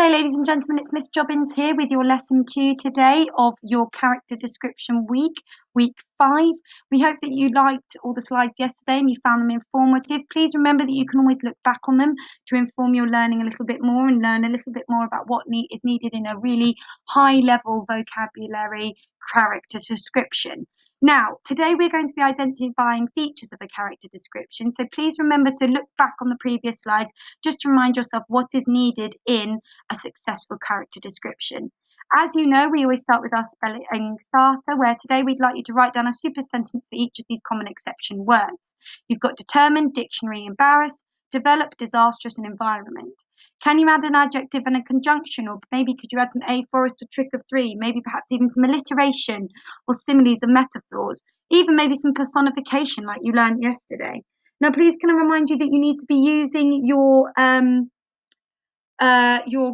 Hello ladies and gentlemen, it's Miss Jobbins here with your lesson 2 today of your character description week 5. We hope that you liked all the slides yesterday and you found them informative. Please remember that you can always look back on them to inform your learning a little bit more and learn a little bit more about what is needed in a really high level vocabulary character description. Now, today we're going to be identifying features of a character description, so please remember to look back on the previous slides just to remind yourself what is needed in a successful character description. As you know, we always start with our spelling starter, where today we'd like you to write down a super sentence for each of these common exception words. You've got determined, dictionary, embarrassed, develop, disastrous, and environment. Can you add an adjective and a conjunction, or maybe could you add some a forest or trick of three, maybe perhaps even some alliteration or similes and metaphors, even maybe some personification like you learned yesterday. Now, please can I remind you that you need to be using your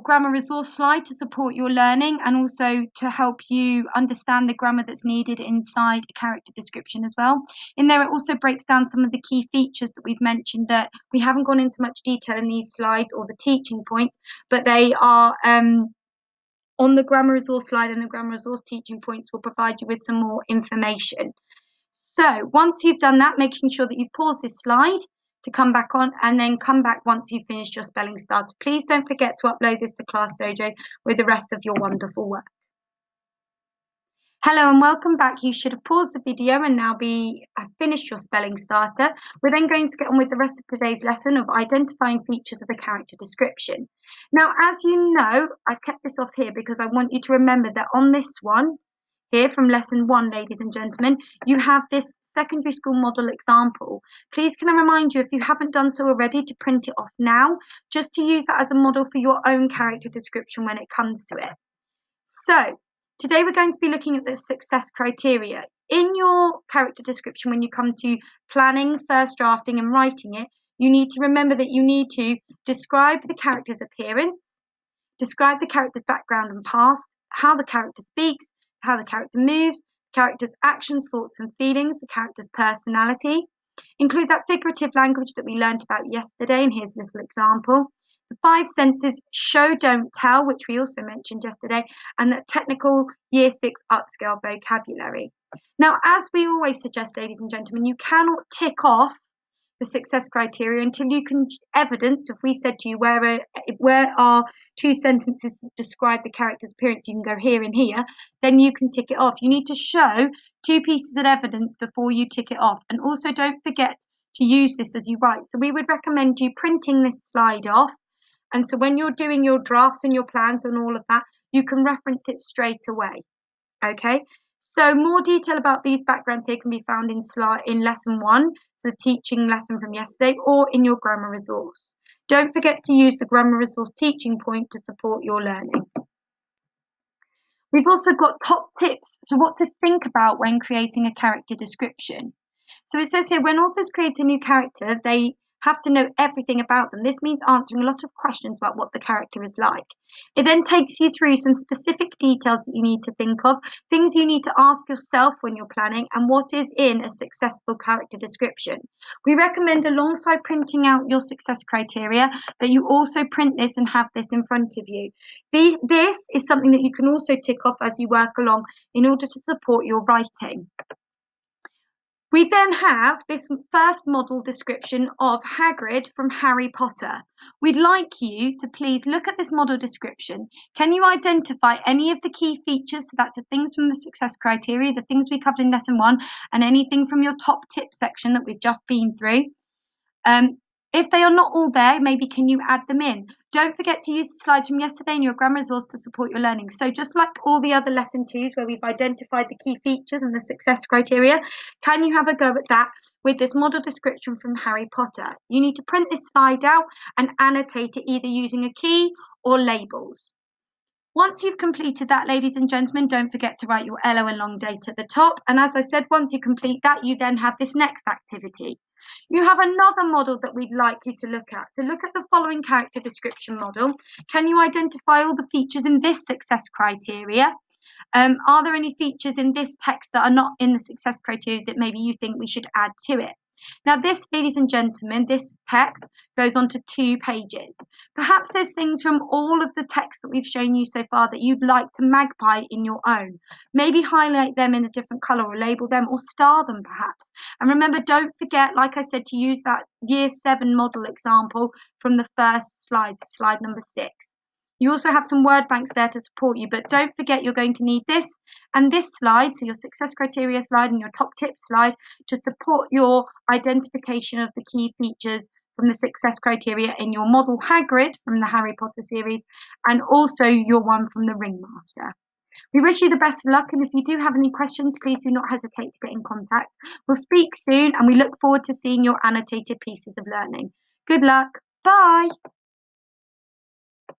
grammar resource slide to support your learning and also to help you understand the grammar that's needed inside a character description as well. In there, it also breaks down some of the key features that we've mentioned that we haven't gone into much detail in these slides or the teaching points, but they are on the grammar resource slide, and the grammar resource teaching points will provide you with some more information. So once you've done that, making sure that you've paused this slide to come back on, and then come back once you've finished your spelling starter. Please don't forget to upload this to Class Dojo with the rest of your wonderful work. Hello and welcome back. You should have paused the video and now finished your spelling starter. We're then going to get on with the rest of today's lesson of identifying features of a character description. Now, as you know, I've kept this off here because I want you to remember that on this one, here from lesson 1, ladies and gentlemen, you have this secondary school model example. Please can I remind you, if you haven't done so already, to print it off now, just to use that as a model for your own character description when it comes to it. So today we're going to be looking at the success criteria. In your character description, when you come to planning, first drafting and writing it, you need to remember that you need to describe the character's appearance, describe the character's background and past, how the character speaks, how the character moves, the character's actions, thoughts and feelings, the character's personality. Include that figurative language that we learned about yesterday, and here's a little example. The 5 senses, show, don't, tell, which we also mentioned yesterday, and that technical Year 6 upscale vocabulary. Now, as we always suggest, ladies and gentlemen, you cannot tick off the success criteria until you can evidence. If we said to you, where are 2 sentences that describe the character's appearance, you can go here and here, then you can tick it off. You need to show 2 pieces of evidence before you tick it off. And also don't forget to use this as you write. So we would recommend you printing this slide off. And so when you're doing your drafts and your plans and all of that, you can reference it straight away. Okay, so more detail about these backgrounds here can be found in lesson 1, the teaching lesson from yesterday, or in your grammar resource. Don't forget to use the grammar resource teaching point to support your learning. We've also got top tips, so what to think about when creating a character description. So it says here, when authors create a new character, they have to know everything about them. This means answering a lot of questions about what the character is like. It then takes you through some specific details that you need to think of, things you need to ask yourself when you're planning, and what is in a successful character description. We recommend, alongside printing out your success criteria, that you also print this and have this in front of you. This is something that you can also tick off as you work along in order to support your writing. We then have this first model description of Hagrid from Harry Potter. We'd like you to please look at this model description. Can you identify any of the key features? So that's the things from the success criteria, the things we covered in lesson 1, and anything from your top tip section that we've just been through. If they are not all there, maybe can you add them in? Don't forget to use the slides from yesterday in your grammar resource to support your learning. So just like all the other lesson 2s where we've identified the key features and the success criteria, can you have a go at that with this model description from Harry Potter? You need to print this slide out and annotate it either using a key or labels. Once you've completed that, ladies and gentlemen, don't forget to write your LO and long date at the top. And as I said, once you complete that, you then have this next activity. You have another model that we'd like you to look at. So look at the following character description model. Can you identify all the features in this success criteria? Are there any features in this text that are not in the success criteria that maybe you think we should add to it? Now this, ladies and gentlemen, this text goes on to 2 pages. Perhaps there's things from all of the text that we've shown you so far that you'd like to magpie in your own. Maybe highlight them in a different colour or label them or star them perhaps. And remember, don't forget, like I said, to use that Year 7 model example from the first slide, slide number 6. You also have some word banks there to support you, but don't forget you're going to need this and this slide, so your success criteria slide and your top tips slide, to support your identification of the key features from the success criteria in your model Hagrid from the Harry Potter series, and also your one from the Ringmaster. We wish you the best of luck, and if you do have any questions, please do not hesitate to get in contact. We'll speak soon, and we look forward to seeing your annotated pieces of learning. Good luck. Bye.